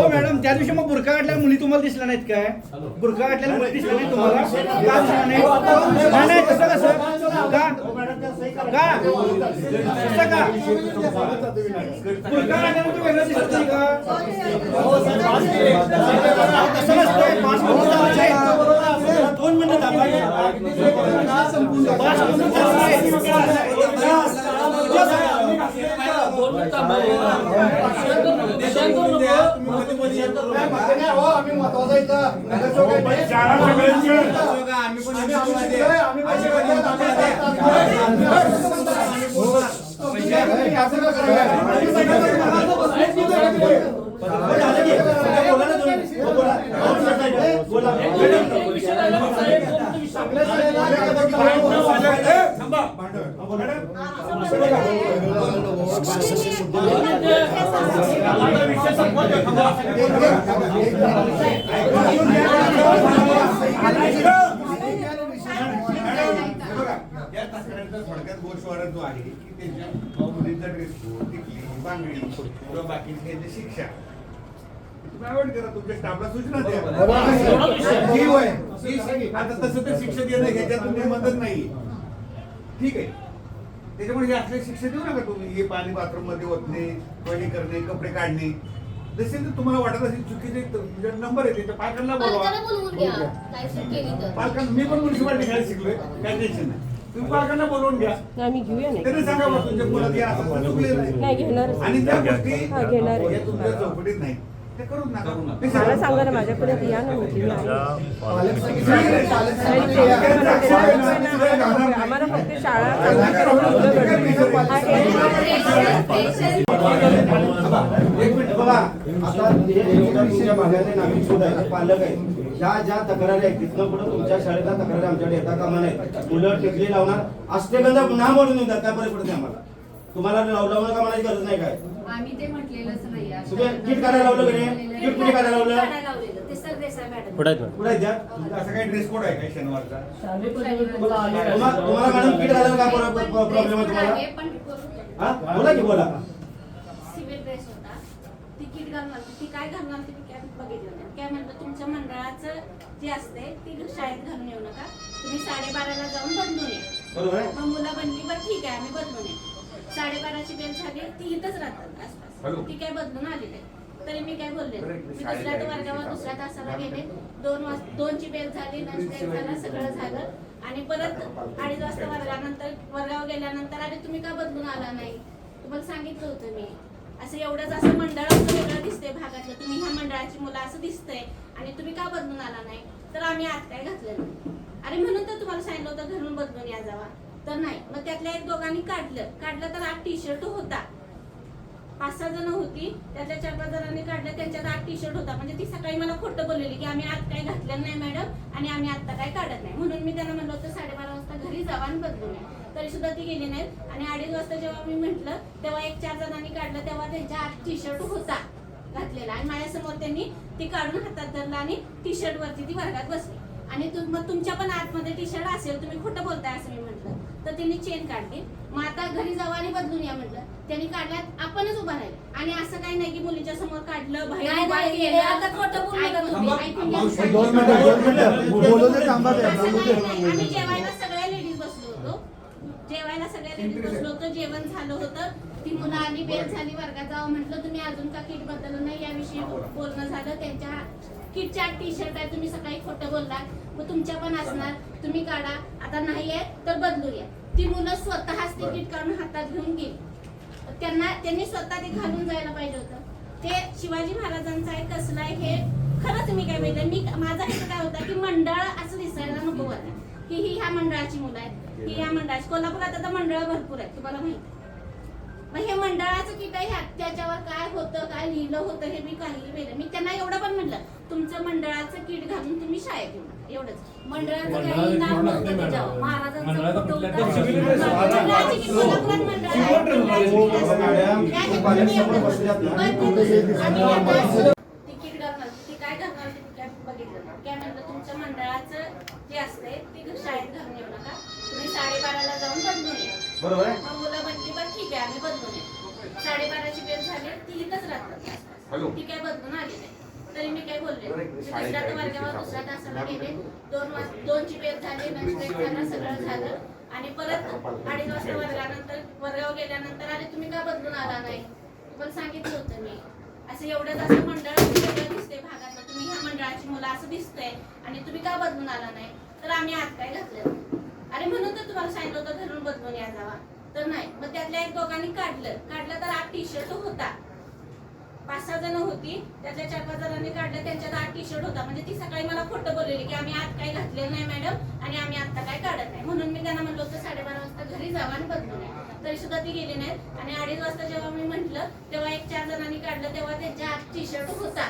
Madam त्या दिवशी मग बुरका काढल्या मुली तुम्हाला दिसल्या नाहीत काय? बुरका काढलेल्या मुली दिसल्या नाही तुम्हाला? का दिसल्या नाही? नाही तसं कसं का का तसं का बुरका काढल्याला तू वेगळं दिसत नाही का? तसं नसतंय. 5 मिनिटं थांबायचे. 2 मिनिटं थांबायचे. 5 मिनिटं थांबायचे. जो आहे की त्यांच्या मुलींचा ड्रेस कोड, टिकली, बांगडी किंवा बाकीची शिक्षा तुम्ही अवॉइड करा. तुमच्या स्टाफला सूचना द्या. आता तसं तर शिक्षा देणं ह्याच्यातून मदत नाही. ठीक आहे, त्याच्यामुळे हे असले शिक्षा देऊ नका तुम्ही. हे पाणी बाथरूम मध्ये ओतणे, टॉयलेट करणे, कपडे काढणे, जसे तुम्हाला वाटत असेल चुकीचे नंबर आहे त्याच्या पालकांना बोलवा. पालकांना मी पण म्युन्सिपालिटी शाळेत शिकलोय, काय टेन्शन नाही. तुम्ही पालकांना बोलवून घ्या. आम्ही घेऊया नाही. त्यांनी सांगा बा तुमच्या मुलात हे असं चुकलेलं नाही घेणार. आणि त्या गोष्टी घेणार हे तुमच्या चौकटीत नाही. ते करून नका. मला सांगा ना, माझ्याकडे या ना म्हटली मी आम्हाला फक्त शाळा एक मिनिट बघा. आता तुमच्या भागातले नागरिक सुद्धा पालक आहेत. ज्या तक्रारी आहेत तिथनं पुढे तुमच्या शाळेला तक्रारी आमच्याकडे येता कामा नाही. मुलं टिकली लावणार अष्टगंधा नाव म्हणून येतात. काय फरक पडत नाही आम्हाला. तुम्हाला लावलं का म्हणायची गरज नाही. काय आम्ही ते म्हटलेलंच नाही. किट काढायला लावलं की नाही? किट कुठे काढायला लावलं? ते सर देसाई मॅडम कुठे द्या. असं काही ड्रेस कोड आहे का शनिवारचा? तुम्हाला मॅडम किट घालायला काय प्रॉब्लेम आहे तुम्हाला? हा बोला की बोला. सिव्हिल ड्रेस होता, ती किट घालणार, ती काय घालणार ती काय बघितलं नाही. काय म्हणलं तुमच्या मंडळाचं जे असते ती शाळेत घालून येऊ नका, तुम्ही 12:30ला जाऊन बदलून ये. बरोबर आहे. मग मुलं बनली, बरं ठीक आहे आम्ही बदलून ये. 12:30ची बेल झाली, ती इथंच राहतात आसपास, ती काय बदलून आली नाही. तरी मी काय बोलले, मी दुसऱ्या वर्गावर दुसऱ्या तासाला गेले. 2ची बेल झाली, लंच ब्रेक झाला, सगळं झालं. आणि परत 2:30 वाजता वर्गावर गेल्यानंतर अरे तुम्ही का बदलून आला नाही, तुम्हाला सांगितलं होतं मी. असं एवढंच असं मंडळाचं वेगळं दिसतंय भागातलं, तुम्ही ह्या मंडळाची मुलं असं दिसतंय आणि तुम्ही का बदलून आला नाही. तर आम्ही आत काय घातलं नाही. अरे म्हणून तर तुम्हाला सांगितलं होतं घरून बदलून या जावा, तर नाही. मग त्यातल्या 1-2 काढलं तर 8 टी-शर्ट होता. 5-6 जण होती, त्यातल्या 4-5 जणांनी काढलं, त्यांच्यात 8 टी-शर्ट होता. म्हणजे ती सकाळी मला खोटं बोललेली की आम्ही आत काही घातलं नाही मॅडम आणि आम्ही आता काय काढत नाही. म्हणून मी त्यांना म्हणलं होतं 12:30 वाजता घरी जावा आणि बदलून या. तरी सुद्धा ती गेली नाहीत. आणि 2:30 वाजता जेव्हा मी म्हटलं तेव्हा 1-4 जणांनी काढलं, तेव्हा त्यांच्या 8 टी-शर्ट होता घातलेला. आणि माझ्यासमोर त्यांनी ती काढून हातात धरलं आणि टी-शर्ट वरती ती वर्गात बसली. आणि मग तुमच्या पण आतमध्ये टी-शर्ट असेल, तुम्ही खोटं बोलताय असं मी म्हटलं. तर त्यांनी चेन काढली. मग आता घरी जावा आणि बदलून या म्हटलं. त्यांनी काढल्यात, आपणच उभा राहील. आणि असं काही नाही की मुलीच्या समोर काढलं, बाहेर आता खोटं बोलू तुम्ही. आम्ही जेवायला सगळ्या लेडीज बसलो होतो, जेवण झालं होतं. ती मुलं आली, बेल झाली, वर्गात जावं म्हटलं. तुम्ही अजून का किट बदललं नाही याविषयी बोलणं झालं. त्यांच्या किटच्या टी-शर्ट आहे, तुम्ही सकाळी खोटं बोलला, मग तुमच्या पण असणार, तुम्ही काढा. आता नाहीये तर बदलू या. ती मुलं स्वतःच ती किट काढून हातात घेऊन गेली. त्यांनी स्वतः ते घालून जायला पाहिजे होतं. ते शिवाजी महाराजांचं आहे कसलं आहे हे खरंच मी काय माहिती मी माझा हेतू काय होता की मंडळ असं दिसायला नको होतं की ही ह्या मंडळाची मुलं आहेत ही ह्या मंडळाची कोल्हापुरात आता मंडळ भरपूर आहेत तुम्हाला माहिती मग हे मंडळाचं की काही त्याच्यावर काय होतं काय लिहिलं होतं हे मी काही वेगळं मी त्यांना एवढं पण म्हटलं तुमचं मंडळाचं किट घालून तुम्ही शाळेत येऊ नका एवढंच मंडळाचं काही नाव नव्हतं त्याच्यावर महाराजांचं फोटो होता. मंडळाची की कोल्हापुरात मंडळ आहे, मंडळाची की असं. मॅडम, त्या ते पालकसमोर बसल्यात ना. तिकीट घालणार ती काय घालणार ते काय बघितलं काय म्हणलं तुमच्या मंडळाचं जे असतंय ते शाळेत घालून येऊ नका तुम्ही 12:30ला जाऊन बदलून या बरोबर आहे. मग मुलं म्हणली बरं ठीक आहे आम्ही बदलून येतो 12:30ची बेल झाली ती इथंच राहतात ती काय बदलून आली नाही तरी मी काय बोलले दुसऱ्या वर्गावर दुसऱ्या तासाला गेले 2ची बेल झाली लंच ब्रेक झाला सगळं झालं आणि परत 2:30 वाजता वर्गावर गेल्यानंतर अरे तुम्ही का बदलून आला नाही पण सांगितलं होतं मी असं एवढं जास्त मंडळ वेगळं दिसतंय भागातलं तुम्ही ह्या मंडळाची मुलं असं दिसतंय आणि तुम्ही का बदलून आला नाही तर आम्ही आत काय घातलं अरे म्हणून तर तुम्हाला सांगितलं होतं घरून बदलून या जावा तर नाही मग त्यातल्या एक दोघांनी काढलं तर 8 टी-शर्ट होता 5-6 जण होती त्यातल्या 4-5 जणांनी काढलं त्यांच्यात 8 टी-शर्ट होता म्हणजे ती सकाळी मला खोटं बोललेली की आम्ही आत काही घातलेलं नाही मॅडम आणि आम्ही आता काय काढत नाही म्हणून मी त्यांना म्हणलं होतं 12:30 वाजता घरी जावा आणि बदलून या तरी सुद्धा ती गेली नाही आणि 2:30 वाजता जेव्हा मी म्हंटल तेव्हा 1-4 जणांनी काढलं तेव्हा त्यांच्या 8 टी-शर्ट होता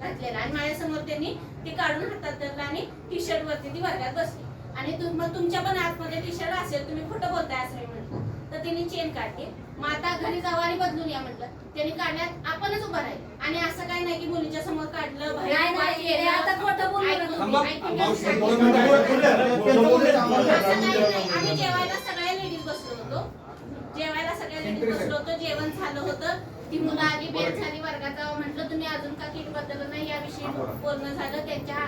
घातलेला आणि माझ्यासमोर त्यांनी ते काढून हातात धरलं आणि टी-शर्ट वरती ती वर्गात बसली आणि मग तुमच्या पण आतमध्ये टी-शर्ट असेल तुम्ही खोटं बोलताय असं मी म्हटलं तर त्यांनी चेन काढली मग आता घरी जावा आणि बदलून या म्हटलं त्यांनी काढण्यात आपणच उभं राहील आणि असं काही नाही की मुलीच्या समोर काढलं नाही, हे आता खोटं बोललं ना तुम्ही. आम्ही जेवायला सगळ्या लेडीज बसलो होतो जेवण झालं होतं ती मुलं आली बेल झाली वर्गात जावं म्हटलं तुम्ही अजून का किट बदललं नाही याविषयी बोलणं झालं त्यांच्या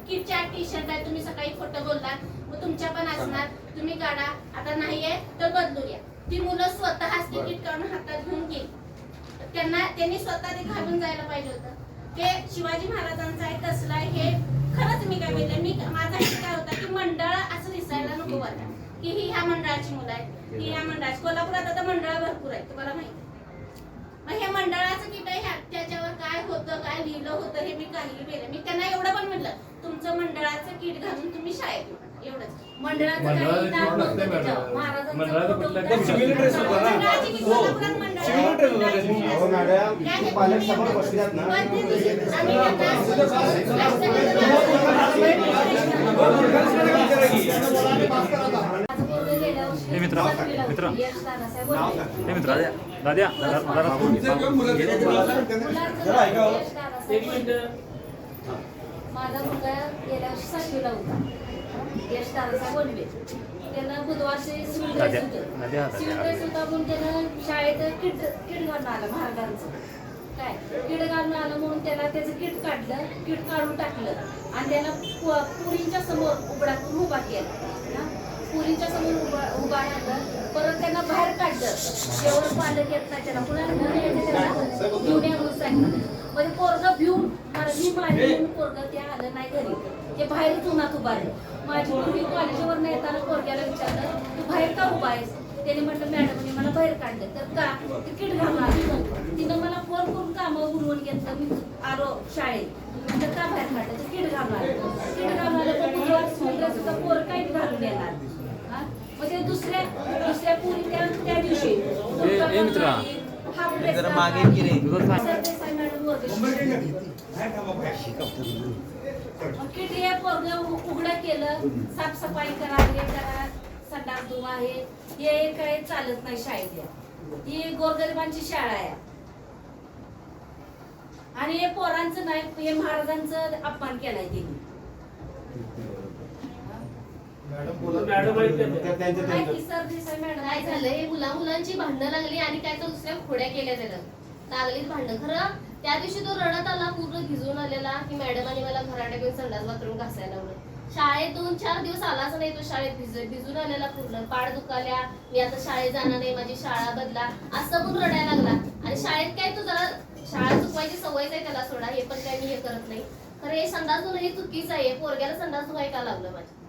किटच्या टी-शर्ट आहे तुम्ही सकाळी खोटं बोललात मग तुमच्या पण असणार तुम्ही काढा आता नाहीये तर बदलून या ती मुलं स्वतःच तिकीट काढून हातात घेऊन गेली त्यांनी स्वतः ते घालून जायला पाहिजे होतं ते शिवाजी महाराजांचं आहे कसलं आहे हे खरंच मी काय माहिती मी माझा हेतू काय होता की मंडळ असं दिसायला नको होता की ही ह्या मंडळाची मुलं आहेत ही ह्या मंडळाची कोल्हापुरात आता मंडळ भरपूर आहेत तुम्हाला माहिती मग हे मंडळाचं किट आहे त्याच्यावर काय होतं काय लिहिलं होतं हे मी काही केलं मी त्यांना एवढं पण म्हटलं तुमचं मंडळाचं किट घालून तुम्ही शाळेत येऊ नका एवढंच मंडळाचं काही नाव नव्हतं त्याच्यावर महाराजांचं फोटो होता. सिव्हिल ड्रेस होता ना? मंडळाची की कोल्हापुरात मंडळ आहे. सिव्हिल ड्रेस होता त्यांनी. हो मॅडम, काय हे पालक समोर बसल्यात ना. आम्ही हे मित्रा यश दादासाहेब बोलले. हे मित्रा दाद्या माझा मुलगा गेल्या वर्षी 7वीला होता यश दादासाहेब बोलले त्यानं बुधवारचे सिव्हिल ड्रेस होतं सिव्हिल ड्रेस होता म्हणून त्यानं शाळेत किट घालून आलं महाराजांचं काय किट घालून आलं म्हणून त्याला त्याचं किट काढलं किट काढून टाकलं आणि त्यानं पुरींच्या समोर उघडा करून उभा केला पुरींच्या समोर उभा राहिलं परत त्यांना बाहेर काढलं एवढं पालक येत नाही त्याला कुणाला घेऊन यायचं त्याला घेऊन या म्हणून सांगितलं म्हणजे पोरगं भिवून माझी पोरगं ते आलं नाही घरी ते बाहेरच उन्हात उभारले माझी मुलगी कॉलेजवर येताना पोरग्याला विचारलं तू बाहेर का उभा आहेस त्याने म्हटलं मॅडमने मला बाहेर काढलं तर का तिकीट घालून आली तिनं मला फोन करून कामावर बोलवून घेतलं मी आलो शाळेत म्हटलं का बाहेर काढलं तिकीट घालून आलं तिकीट घालून आलं तर बुधवार सुद्धा पोर काही घालून येणार मग ते दुसऱ्या पुरी त्या दिवशी उघडं केलं साफसफाई करा हे करा संडास धुवा हे काही चालत नाही शाळेत ही गोरगरिबांची शाळा आहे आणि हे पोरांचं नाही हे महाराजांचं अपमान केलाय त्यांनी काय झालंय मुलांची भांडणं लागली आणि काय तर दुसऱ्या खोड्या केल्या त्यानं लागलीच भांडणं खरं त्या दिवशी तो रडत आला पूर्ण भिजून आलेला की मॅडमांनी मला घराडे घेऊन संडास बाथरूम घासायला लावलं शाळेत 2-4 दिवस आलाच नाही तो शाळेत भिजून आलेला पूर्ण पाड दुखाल्या मी आता शाळेत जाणार नाही माझी शाळा बदला असं पण रडायला लागला आणि शाळेत काय तो जरा शाळा चुकवायची सवयच आहे त्याला सोडा हे पण काय मी हे करत नाही खरं हे संडास धुणं हे चुकीचं आहे पोरग्याला संडास धुवाय का लावलं माझ्या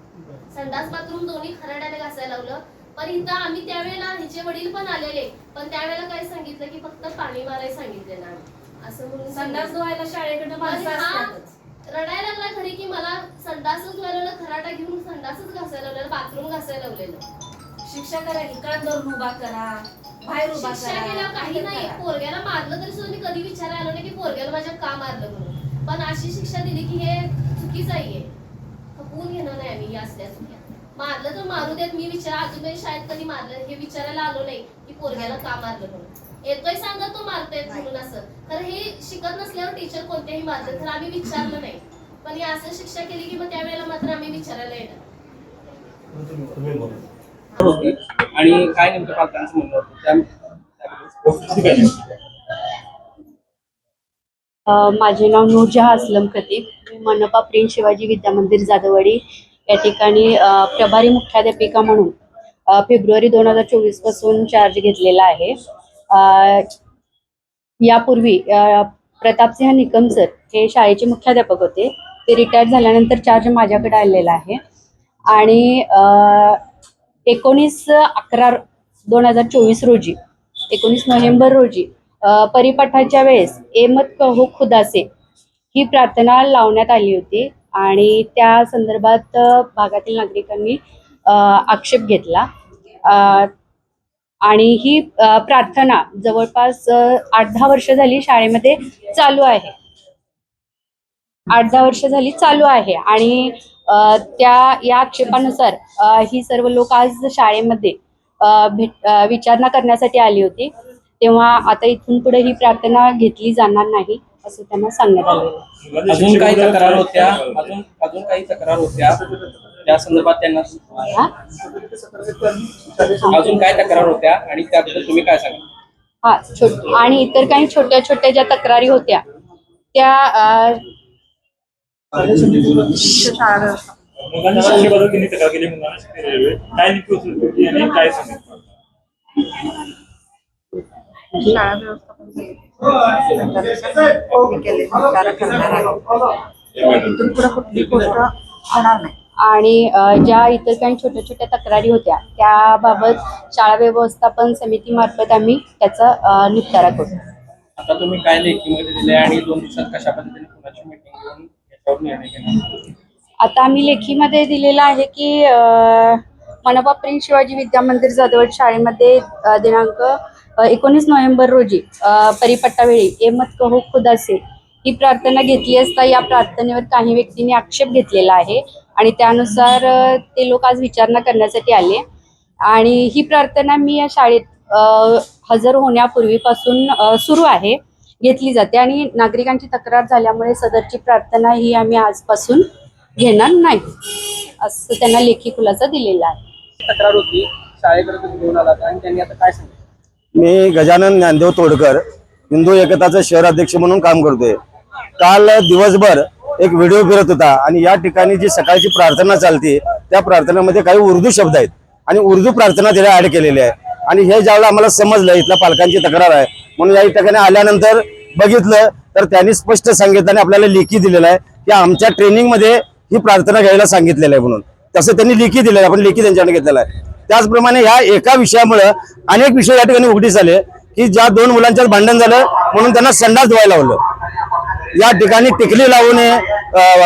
संडास बाथरूम दोन्ही खराड्याने घासायला लावलं पण इथं आम्ही त्यावेळेला हिचे वडील पण आलेले पण त्यावेळेला काय सांगितलं की फक्त पाणी मारायला सांगितले ना असं म्हणून संडास धुवायला शाळेकडनं माणसं आणि हा असतातच. रडायला लागला घरी की मला संडासच धुवायला खराटा घेऊन संडासच घासायला लावलेलं, बाथरूम घासायला लावलेलं. शिक्षा करा की कान धरून उभा करा, बाहेर उभा शिक्षा करा, केल्यावर काही नाही. करा. पोरग्याला मारलं तरी सुद्धा मी कधी विचारायला आलो नाही की पोरग्याला माझ्या का मारलं म्हणून. पण अशी शिक्षा दिली की हे चुकीचं आहे. खपवून घेणार नाही आम्ही या असल्या चुक्या. मारलं तर मारू देत. मी अजूनही शाळेत कधी मारलं हे विचारायला आलो नाही की पोरग्याला का मारलं म्हणून. येतोय सांगा तो मारतोय म्हणून असं. तर हे शिकत नसल्यावर टीचर कोणत्याही मारतात, तर आम्ही विचारलं नाही. पण ही असं शिक्षा केली की मग त्यावेळेला मात्र आम्ही विचारायला येणार. आणि काय नेमकं पालकांचं म्हणणं होतं माझे नाव नूरजहां असलम खतीब. मी मनपा प्रिन्स शिवाजी विद्यामंदिर जाधववाडी या ठिकाणी प्रभारी मुख्याध्यापिका म्हणून फेब्रुवारी 2024 पासून चार्ज घेतलेला आहे. यापूर्वी प्रतापसिंह निकम सर हे शाळेचे मुख्याध्यापक होते. ते रिटायर झाल्यानंतर चार्ज माझ्याकडे आलेला आहे आणि 19/11/2024 रोजी 19 नोव्हेंबर रोजी परिपाठाच्या वेळेस ए मत कहो खुदा से ही प्रार्थना लावण्यात आली होती आणि त्या संदर्भात भागातील नागरिकांनी आक्षेप घेतला आणि ही प्रार्थना जवळपास 8-10 वर्ष झाली शाळेमध्ये चालू आहे. 8-10 वर्ष झाली चालू आहे आणि या आक्षेपानुसार ही सर्व लोक आज शाळेमध्ये विचारणा करण्यासाठी आली होती. तेव्हा आता इथून पुढे ही प्रार्थना घेतली जाणार नाही असं त्यांना सांगण्यात आलेलं. अजून काही तक्रार होत्या अजून काही तक्रार होत्या त्या संदर्भात त्यांना अजून काय तक्रार होत्या आणि त्याबद्दल तुम्ही काय सांगा? आणि इतर काही छोट्या छोट्या ज्या तक्रारी होत्या त्या मुलांनी शिक्षेबद्दल किती तक्रार केली, मुलांना काय नेमकी होती आणि काय सांगितलं? शाळा व्यवस्थापन इथून पुढे कुठली गोष्ट होणार नाही. आणि ज्या इतर काही छोट्या छोट्या तक्रारी होत्या त्याबाबत शाळा व्यवस्थापन समितीमार्फत आम्ही त्याचा निपटारा करू. आता तुम्ही काय लेखीमध्ये दिले आणि 2 दिवसात कशा पद्धतीने कोणाची मीटिंग घेऊन याच्यावर निर्णय घेणार? आता आम्ही लेखीमध्ये दिलेलं आहे की मनपा प्रिन्स शिवाजी विद्यामंदिर जाधववाडी शाळेमध्ये दिनांक 19 नोव्हेंबर रोजी परिपट्टावेळी ए मत कहो खुदा से ही प्रार्थना घेतली असता या प्रार्थनेवर काही व्यक्तींनी आक्षेप घेतलेला आहे आणि त्यानुसार ते लोक आज विचारणा करण्यासाठी आले आणि ही प्रार्थना मी या शाळेत हजर होण्यापूर्वीपासून सुरू आहे, घेतली जाते आणि नागरिकांची तक्रार झाल्यामुळे सदरची प्रार्थना ही आम्ही आजपासून घेणार नाही असं त्यांना लेखी खुलासा दिलेला आहे. तक्रार होती शाळेकडे तुम्ही घेऊन आलात आणि त्यांनी आता काय सांगितलं? मी गजानन ज्ञानदेव तोडकर हिंदू एकताचे शहराध्यक्ष म्हणून काम करतोय. काल दिवसभर एक व्हिडिओ फिरत होता आणि या ठिकाणी जी सकाळची प्रार्थना चालते त्या प्रार्थनेमध्ये काही उर्दू शब्द आहेत आणि उर्दू प्रार्थना त्याला ऍड केलेली आहे आणि हे ज्यावेळेला आम्हाला समजलं इथल्या पालकांची तक्रार आहे म्हणून या ठिकाणी आल्यानंतर बघितलं तर त्यांनी स्पष्ट सांगितलं आणि आपल्याला लेखी दिलेलं आहे की आमच्या ट्रेनिंगमध्ये ही प्रार्थना घ्यायला सांगितलेलं आहे म्हणून तसं त्यांनी लेखी दिलेलं आहे. आपण लेखी त्यांच्याकडे घेतलेला आहे. त्याचप्रमाणे ह्या एका विषयामुळे अनेक विषय या ठिकाणी उघडीस आले की ज्या 2 मुलांच्यात भांडण झालं म्हणून त्यांना संडास धुवायला लावलं. या ठिकाणी टिकली लावू नये,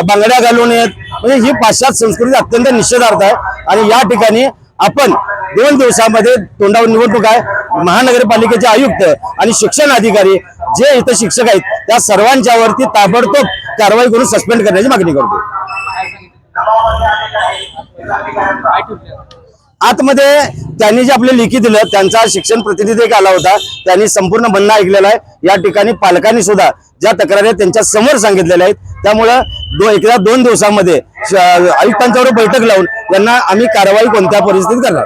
बांगड्या घालू नयेत, म्हणजे ही पाश्चात्य संस्कृती अत्यंत निषेधार्थ आहे आणि या ठिकाणी आपण 2 दिवसामध्ये तोंडावर निवडणूक आहे. महानगरपालिकेचे आयुक्त आणि शिक्षण अधिकारी जे इथं शिक्षक आहेत त्या सर्वांच्यावरती ताबडतोब कारवाई करून सस्पेंड करण्याची मागणी करतो. आतमध्ये त्यांनी जे आपले लेखी दिलं त्यांचा शिक्षण प्रतिनिधी एक आला होता, त्यांनी संपूर्ण म्हणणं ऐकलेलं आहे. या ठिकाणी पालकांनी सुद्धा ज्या तक्रारी त्यांच्या समोर सांगितलेल्या आहेत त्यामुळं 2 दिवसामध्ये आयुक्तांच्यावर बैठक लावून यांना आम्ही कारवाई कोणत्या परिस्थितीत करणार.